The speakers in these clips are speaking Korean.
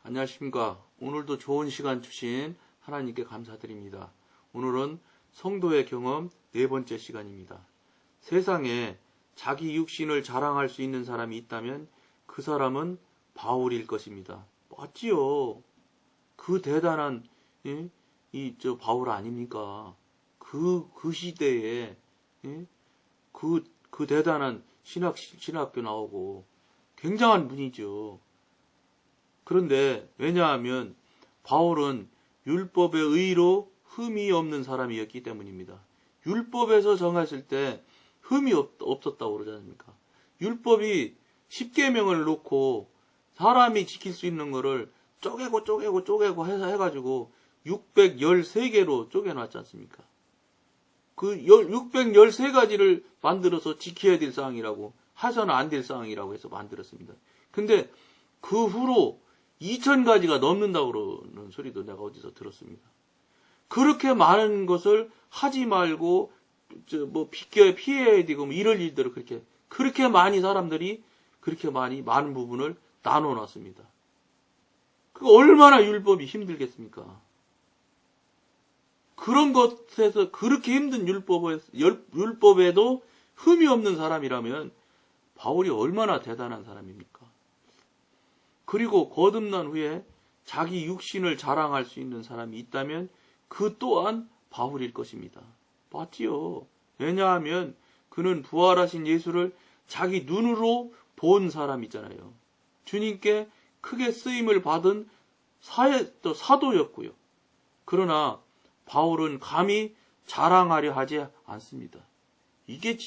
안녕하십니까. 오늘도 좋은 시간 주신 하나님께 감사드립니다. 오늘은 성도의 경험 네 번째 시간입니다. 세상에 자기 육신을 자랑할 수 있는 사람이 있다면 그 사람은 바울일 것입니다. 맞지요? 그 대단한 바울 아닙니까? 그 시대에 그 대단한 신학교 나오고 굉장한 분이죠. 그런데 왜냐하면 바울은 율법의 의로 흠이 없는 사람이었기 때문입니다. 율법에서 정했을 때 흠이 없었다고 그러지 않습니까? 율법이 10계명을 놓고 사람이 지킬 수 있는 거를 쪼개고 해가지고 613개로 쪼개놨지 않습니까? 그 613가지를 만들어서 지켜야 될 사항이라고, 해서는 안 될 사항이라고 해서 만들었습니다. 근데 그 후로 2000가지가 넘는다고 그러는 소리도 내가 어디서 들었습니다. 그렇게 많은 것을 하지 말고, 피해야 되고, 이럴 일들을 그렇게 많이 사람들이 그렇게 많은 부분을 나눠 놨습니다. 그 얼마나 율법이 힘들겠습니까? 그런 것에서 그렇게 힘든 율법에도 흠이 없는 사람이라면 바울이 얼마나 대단한 사람입니까? 그리고 거듭난 후에 자기 육신을 자랑할 수 있는 사람이 있다면 그 또한 바울일 것입니다. 맞지요? 왜냐하면 그는 부활하신 예수를 자기 눈으로 본 사람이잖아요. 주님께 크게 쓰임을 받은 사도였고요. 그러나 바울은 감히 자랑하려 하지 않습니다. 이게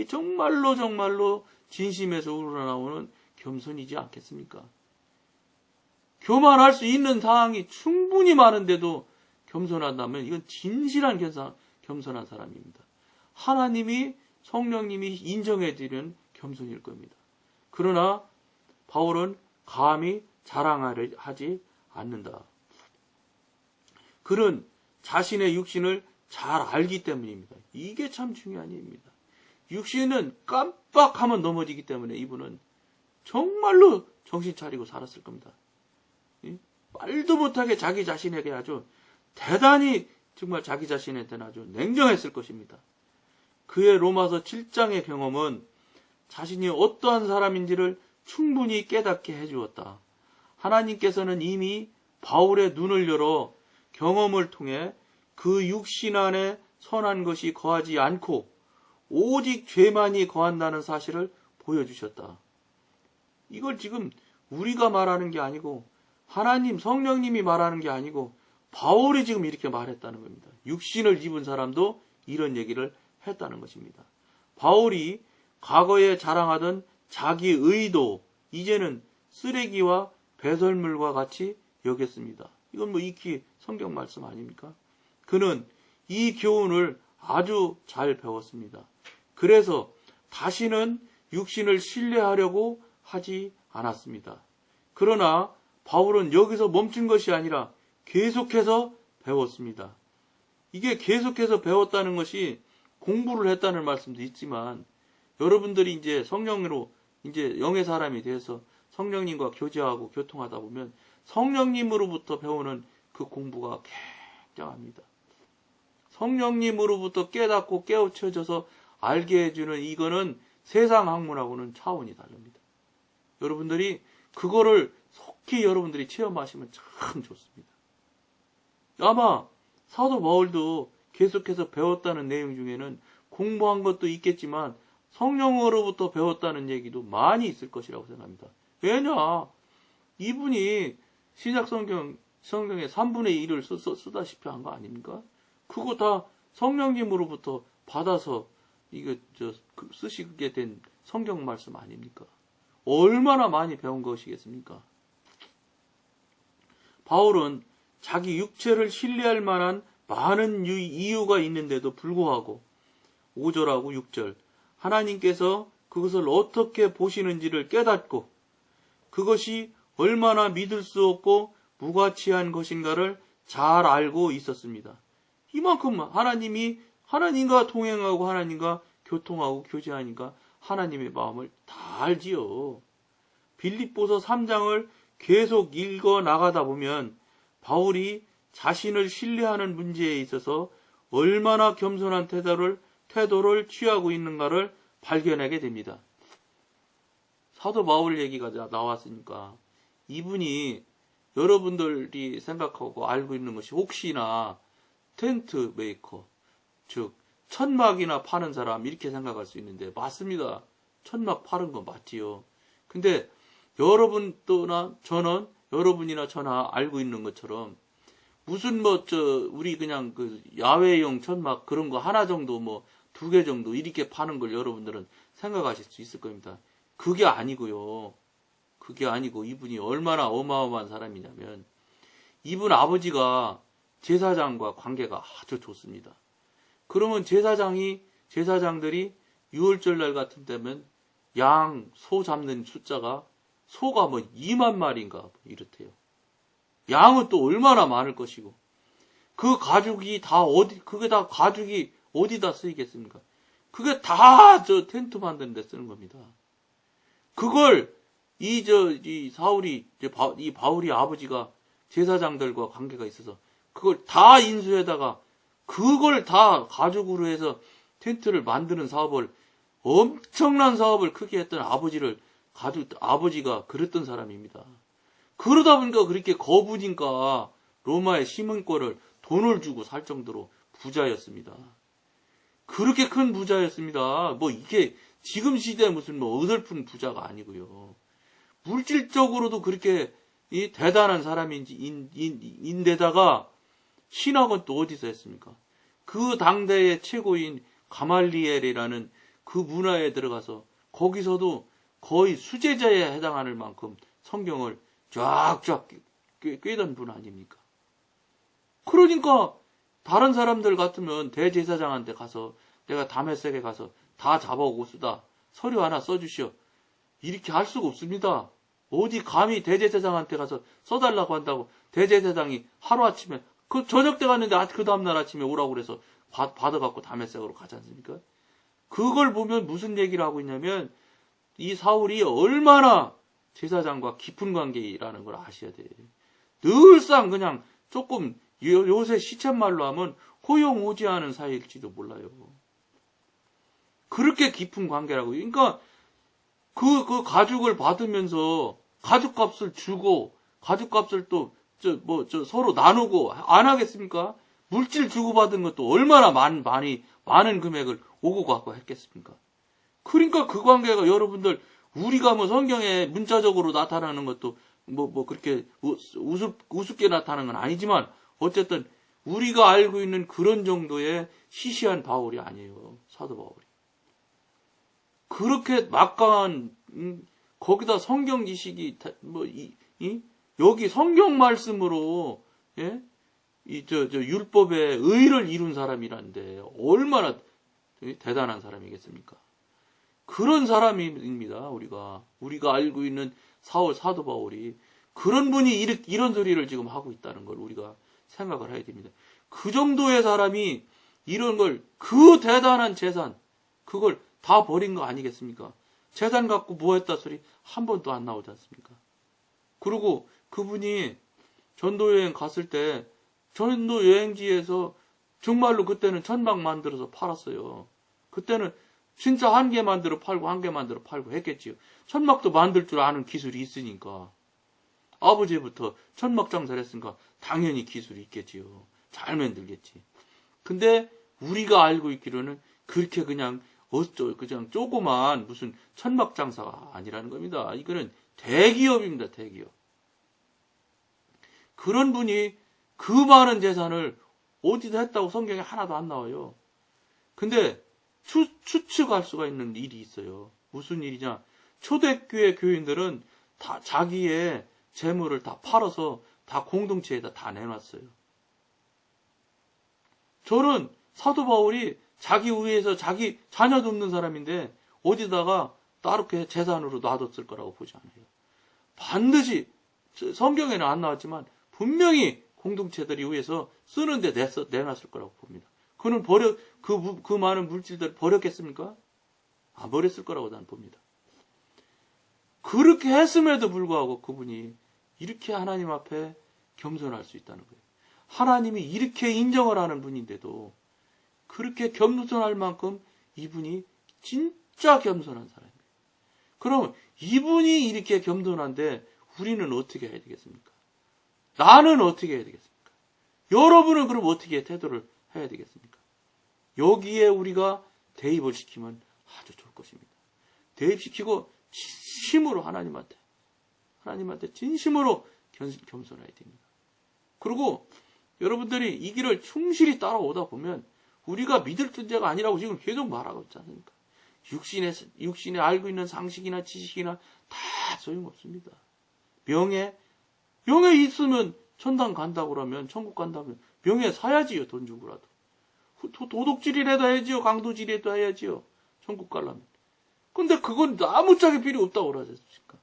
정말로 진심에서 우러나오는 겸손이지 않겠습니까? 교만할 수 있는 사항이 충분히 많은데도 겸손한다면 이건 진실한 겸손한 사람입니다. 하나님이, 성령님이 인정해주는 겸손일 겁니다. 그러나 바울은 감히 자랑하려 하지 않는다. 그는 자신의 육신을 잘 알기 때문입니다. 이게 참 중요한 일입니다. 육신은 깜빡하면 넘어지기 때문에 이분은 정말로 정신 차리고 살았을 겁니다. 말도 못하게 자기 자신에게 아주 대단히 정말 자기 자신한테는 아주 냉정했을 것입니다. 그의 로마서 7장의 경험은 자신이 어떠한 사람인지를 충분히 깨닫게 해주었다. 하나님께서는 이미 바울의 눈을 열어 경험을 통해 그 육신 안에 선한 것이 거하지 않고 오직 죄만이 거한다는 사실을 보여주셨다. 이걸 지금 우리가 말하는 게 아니고 하나님, 성령님이 말하는 게 아니고 바울이 지금 이렇게 말했다는 겁니다. 육신을 입은 사람도 이런 얘기를 했다는 것입니다. 바울이 과거에 자랑하던 자기 의도 이제는 쓰레기와 배설물과 같이 여겼습니다. 이건 익히 성경 말씀 아닙니까? 그는 이 교훈을 아주 잘 배웠습니다. 그래서 다시는 육신을 신뢰하려고 하지 않았습니다. 그러나 바울은 여기서 멈춘 것이 아니라 계속해서 배웠습니다. 이게 계속해서 배웠다는 것이 공부를 했다는 말씀도 있지만 여러분들이 이제 성령으로 이제 영의 사람이 돼서 성령님과 교제하고 교통하다 보면 성령님으로부터 배우는 그 공부가 굉장합니다. 성령님으로부터 깨닫고 깨우쳐져서 알게 해주는 이거는 세상 학문하고는 차원이 다릅니다. 여러분들이 그거를 속히 여러분들이 체험하시면 참 좋습니다. 아마 사도 바울도 계속해서 배웠다는 내용 중에는 공부한 것도 있겠지만 성령으로부터 배웠다는 얘기도 많이 있을 것이라고 생각합니다. 왜냐? 이분이 신약 성경의 3분의 1을 쓰다시피 한 거 아닙니까? 그거 다 성령님으로부터 받아서 쓰시게 된 성경 말씀 아닙니까? 얼마나 많이 배운 것이겠습니까? 바울은 자기 육체를 신뢰할 만한 많은 이유가 있는데도 불구하고 5절하고 6절 하나님께서 그것을 어떻게 보시는지를 깨닫고 그것이 얼마나 믿을 수 없고 무가치한 것인가를 잘 알고 있었습니다. 이만큼 하나님과 동행하고 하나님과 교통하고 교제하니까 하나님의 마음을 다 알지요. 빌립보서 3장을 계속 읽어 나가다 보면 바울이 자신을 신뢰하는 문제에 있어서 얼마나 겸손한 태도를 취하고 있는가를 발견하게 됩니다. 사도 바울 얘기가 나왔으니까 이분이 여러분들이 생각하고 알고 있는 것이 혹시나 텐트 메이커, 즉 천막이나 파는 사람 이렇게 생각할 수 있는데 맞습니다. 천막 파는 거 맞지요. 근데 여러분이나 저나 알고 있는 것처럼 무슨 우리 그냥 그 야외용 천막 그런 거 하나 정도 2개 정도 이렇게 파는 걸 여러분들은 생각하실 수 있을 겁니다. 그게 아니고요. 그게 아니고 이분이 얼마나 어마어마한 사람이냐면 이분 아버지가 제사장과 관계가 아주 좋습니다. 그러면 제사장들이 6월절 날 같은 때면 소 잡는 숫자가 소가 2만 마리인가 이렇대요. 양은 또 얼마나 많을 것이고 그 가죽이 그게 다 가죽이 어디다 쓰이겠습니까? 그게 다 텐트 만드는 데 쓰는 겁니다. 그걸 이 바울이 아버지가 제사장들과 관계가 있어서 그걸 다 인수해다가 그걸 다 가죽으로 해서 텐트를 만드는 엄청난 사업을 크게 했던 아버지가 그랬던 사람입니다. 그러다 보니까 그렇게 거부니까 로마의 시민권을 돈을 주고 살 정도로 부자였습니다. 그렇게 큰 부자였습니다. 이게 지금 시대에 무슨 어설픈 부자가 아니고요. 물질적으로도 그렇게 대단한 사람인데다가 신학은 또 어디서 했습니까? 그 당대의 최고인 가말리엘이라는 그 문화에 들어가서 거기서도 거의 수제자에 해당하는 만큼 성경을 쫙쫙 꿰던 분 아닙니까? 그러니까 다른 사람들 같으면 대제사장한테 가서 내가 다메섹에 가서 다 잡아오고 쓰다 서류 하나 써주시오. 이렇게 할 수가 없습니다. 어디 감히 대제사장한테 가서 써달라고 한다고 대제사장이 하루아침에 저녁 때 갔는데 그 다음날 아침에 오라고 그래서 받아갖고 다메섹으로 가지 않습니까? 그걸 보면 무슨 얘기를 하고 있냐면 이 사울이 얼마나 제사장과 깊은 관계라는 걸 아셔야 돼요. 늘상 그냥 조금 요새 시쳇말로 하면 호용호지하는 사이일지도 몰라요. 그렇게 깊은 관계라고. 그러니까 그 가죽을 받으면서 가죽값을 주고 가죽값을 또 서로 나누고 안 하겠습니까? 물질 주고받은 것도 얼마나 많은 금액을 오고 가고 했겠습니까? 그러니까 그 관계가 여러분들 우리가 성경에 문자적으로 나타나는 것도 그렇게 우습게 나타나는 건 아니지만 어쨌든 우리가 알고 있는 그런 정도의 시시한 바울이 아니에요. 사도 바울이. 그렇게 막강한 거기다 성경 지식이 여기 성경 말씀으로 율법의 의를 이룬 사람이란데 얼마나 대단한 사람이겠습니까? 그런 사람입니다. 우리가 알고 있는 사도 바울이 그런 분이 이런 소리를 지금 하고 있다는 걸 우리가 생각을 해야 됩니다. 그 정도의 사람이 이런 걸 그 대단한 재산 그걸 다 버린 거 아니겠습니까? 재산 갖고 뭐 했다 소리 한 번도 안 나오지 않습니까? 그리고 그분이 전도여행 갔을 때 전도여행지에서 정말로 그때는 천막 만들어서 팔았어요. 그때는 진짜 한 개 만들어 팔고 한 개 만들어 팔고 했겠지요. 천막도 만들 줄 아는 기술이 있으니까. 아버지부터 천막 장사를 했으니까 당연히 기술이 있겠지요. 잘 만들겠지. 근데 우리가 알고 있기로는 그렇게 그냥 조그만 무슨 천막 장사가 아니라는 겁니다. 이거는 대기업입니다. 대기업. 그런 분이 그 많은 재산을 어디다 했다고 성경에 하나도 안 나와요. 근데 추측할 수가 있는 일이 있어요. 무슨 일이냐? 초대교회 교인들은 다 자기의 재물을 다 팔아서 다 공동체에다 다 내놨어요. 저는 사도 바울이 자기 위에서 자기 자녀도 없는 사람인데 어디다가 따르게 재산으로 놔뒀을 거라고 보지 않아요. 반드시 성경에는 안 나왔지만 분명히 공동체들이 위해서 쓰는데 내놨을 거라고 봅니다. 그는 그 많은 물질들을 버렸겠습니까? 안 버렸을 거라고 난 봅니다. 그렇게 했음에도 불구하고 그분이 이렇게 하나님 앞에 겸손할 수 있다는 거예요. 하나님이 이렇게 인정을 하는 분인데도 그렇게 겸손할 만큼 이분이 진짜 겸손한 사람이에요. 그럼 이분이 이렇게 겸손한데 우리는 어떻게 해야 되겠습니까? 나는 어떻게 해야 되겠습니까? 여러분은 그럼 어떻게 태도를 해야 되겠습니까? 여기에 우리가 대입을 시키면 아주 좋을 것입니다. 대입시키고 진심으로 하나님한테 진심으로 겸손해야 됩니다. 그리고 여러분들이 이 길을 충실히 따라오다 보면 우리가 믿을 존재가 아니라고 지금 계속 말하고 있지 않습니까? 육신에 알고 있는 상식이나 지식이나 다 소용없습니다. 명예 있으면 천당 간다고 그러면, 천국 간다면 명예 사야지요. 돈 주고라도. 도둑질이라도 해야지요. 강도질이라도 해야지요. 천국 가려면. 근데 그건 아무짝에 필요 없다고 그러지 않습니까?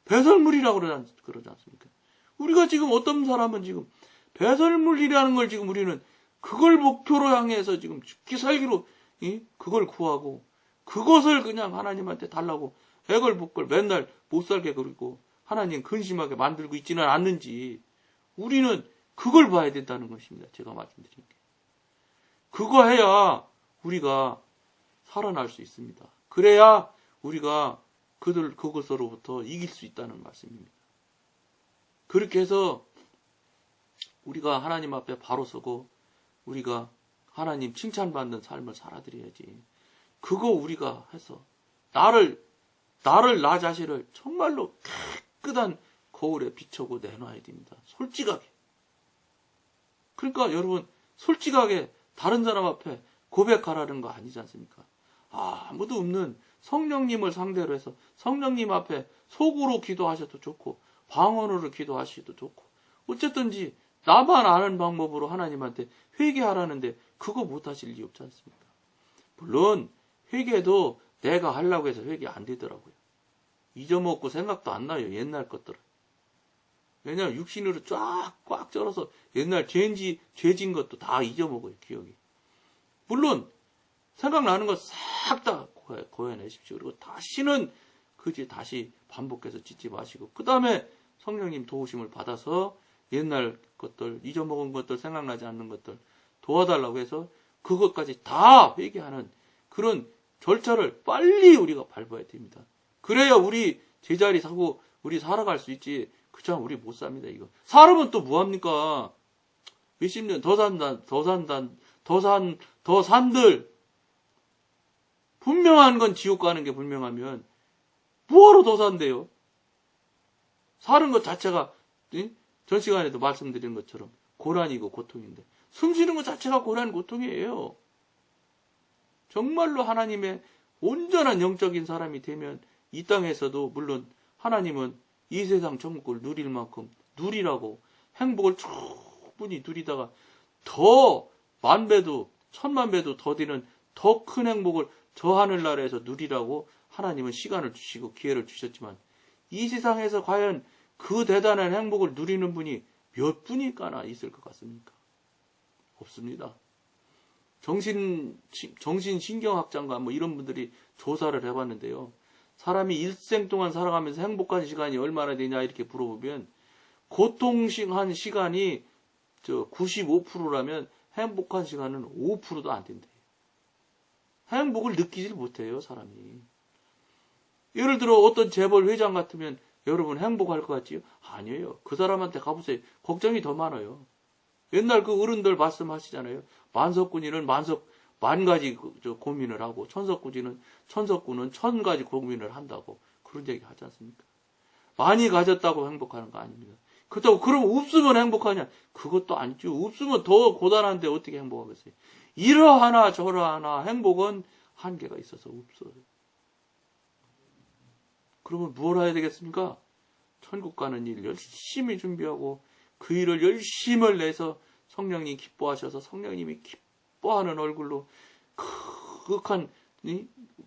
배설물이라고 그러지 않습니까? 우리가 지금 어떤 사람은 지금 배설물이라는 걸 지금 우리는 그걸 목표로 향해서 지금 죽기 살기로 그걸 구하고 그것을 그냥 하나님한테 달라고 애걸복걸 맨날 못 살게 그리고 하나님 근심하게 만들고 있지는 않는지 우리는 그걸 봐야 된다는 것입니다. 제가 말씀드린 게. 그거 해야 우리가 살아날 수 있습니다. 그래야 우리가 그것으로부터 이길 수 있다는 말씀입니다. 그렇게 해서 우리가 하나님 앞에 바로 서고 우리가 하나님 칭찬받는 삶을 살아드려야지. 그거 우리가 해서 나 자신을 정말로 깨끗한 거울에 비춰고 내놔야 됩니다. 솔직하게. 그러니까 여러분 솔직하게 다른 사람 앞에 고백하라는 거 아니지 않습니까? 아무도 없는 성령님을 상대로 해서 성령님 앞에 속으로 기도하셔도 좋고 방언으로 기도하셔도 좋고 어쨌든지 나만 아는 방법으로 하나님한테 회개하라는데 그거 못하실 리 없지 않습니까? 물론 회개도 내가 하려고 해서 회개 안 되더라고요. 잊어먹고 생각도 안 나요. 옛날 것들은. 왜냐하면 육신으로 꽉 쩔어서 옛날 죄진 것도 다 잊어먹어요. 기억이. 물론 생각나는 거 싹 다 고해내십시오. 그리고 다시는 다시 반복해서 짓지 마시고 그 다음에 성령님 도우심을 받아서 옛날 것들, 잊어먹은 것들, 생각나지 않는 것들 도와달라고 해서 그것까지 다 회개하는 그런 절차를 빨리 우리가 밟아야 됩니다. 그래야 우리 제자리 사고 우리 살아갈 수 있지. 그참 우리 못 삽니다. 이거 사람은 또 뭐합니까? 몇십 년 더 산들 분명한 건 지옥 가는 게 분명하면 뭐하러 더 산대요? 사는 것 자체가 전 시간에도 말씀드린 것처럼 고난이고 고통인데 숨 쉬는 것 자체가 고난 고통이에요. 정말로 하나님의 온전한 영적인 사람이 되면 이 땅에서도 물론 하나님은 이 세상 천국을 누릴 만큼 누리라고 행복을 충분히 누리다가 더 만배도 천만배도 더디는 더 큰 행복을 저 하늘나라에서 누리라고 하나님은 시간을 주시고 기회를 주셨지만 이 세상에서 과연 그 대단한 행복을 누리는 분이 몇 분일까나 있을 것 같습니까? 없습니다. 정신신경학자인가 이런 분들이 조사를 해봤는데요. 사람이 일생 동안 살아가면서 행복한 시간이 얼마나 되냐 이렇게 물어보면 고통한 시간이 95%라면 행복한 시간은 5%도 안 된대요. 행복을 느끼질 못해요, 사람이. 예를 들어 어떤 재벌 회장 같으면 여러분 행복할 것 같지요? 아니에요. 그 사람한테 가보세요. 걱정이 더 많아요. 옛날 그 어른들 말씀하시잖아요. 만석군이는 만 가지 고민을 하고 천석군은 1000가지 고민을 한다고 그런 얘기 하지 않습니까? 많이 가졌다고 행복하는 거 아닙니다. 그렇다고 그럼 없으면 행복하냐? 그것도 아니죠. 없으면 더 고단한데 어떻게 행복하겠어요? 이러하나 저러하나 행복은 한계가 있어서 없어요. 그러면 뭘 해야 되겠습니까? 천국 가는 일 열심히 준비하고 그 일을 열심히 내서 성령님이 기뻐하셔서 성령님이 기뻐하는 얼굴로 그윽한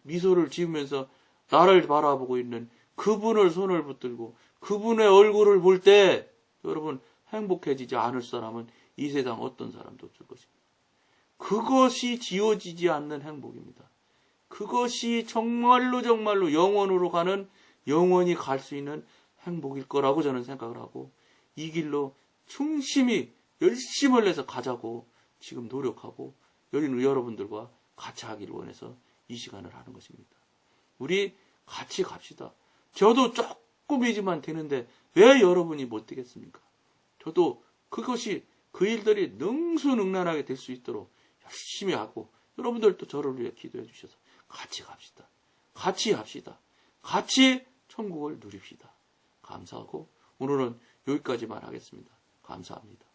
미소를 지으면서 나를 바라보고 있는 그분을 손을 붙들고 그분의 얼굴을 볼 때 여러분 행복해지지 않을 사람은 이 세상 어떤 사람도 없을 것입니다. 그것이 지워지지 않는 행복입니다. 그것이 정말로 영원으로 가는 영원히 갈 수 있는 행복일 거라고 저는 생각을 하고 이 길로 충심히 열심을 내서 가자고 지금 노력하고 여러분들과 같이 하기를 원해서 이 시간을 하는 것입니다. 우리 같이 갑시다. 저도 조금이지만 되는데 왜 여러분이 못 되겠습니까? 저도 그것이 그 일들이 능수능란하게 될 수 있도록 열심히 하고 여러분들도 저를 위해 기도해 주셔서 같이 갑시다. 같이 합시다. 같이 천국을 누립시다. 감사하고 오늘은 여기까지만 하겠습니다. 감사합니다.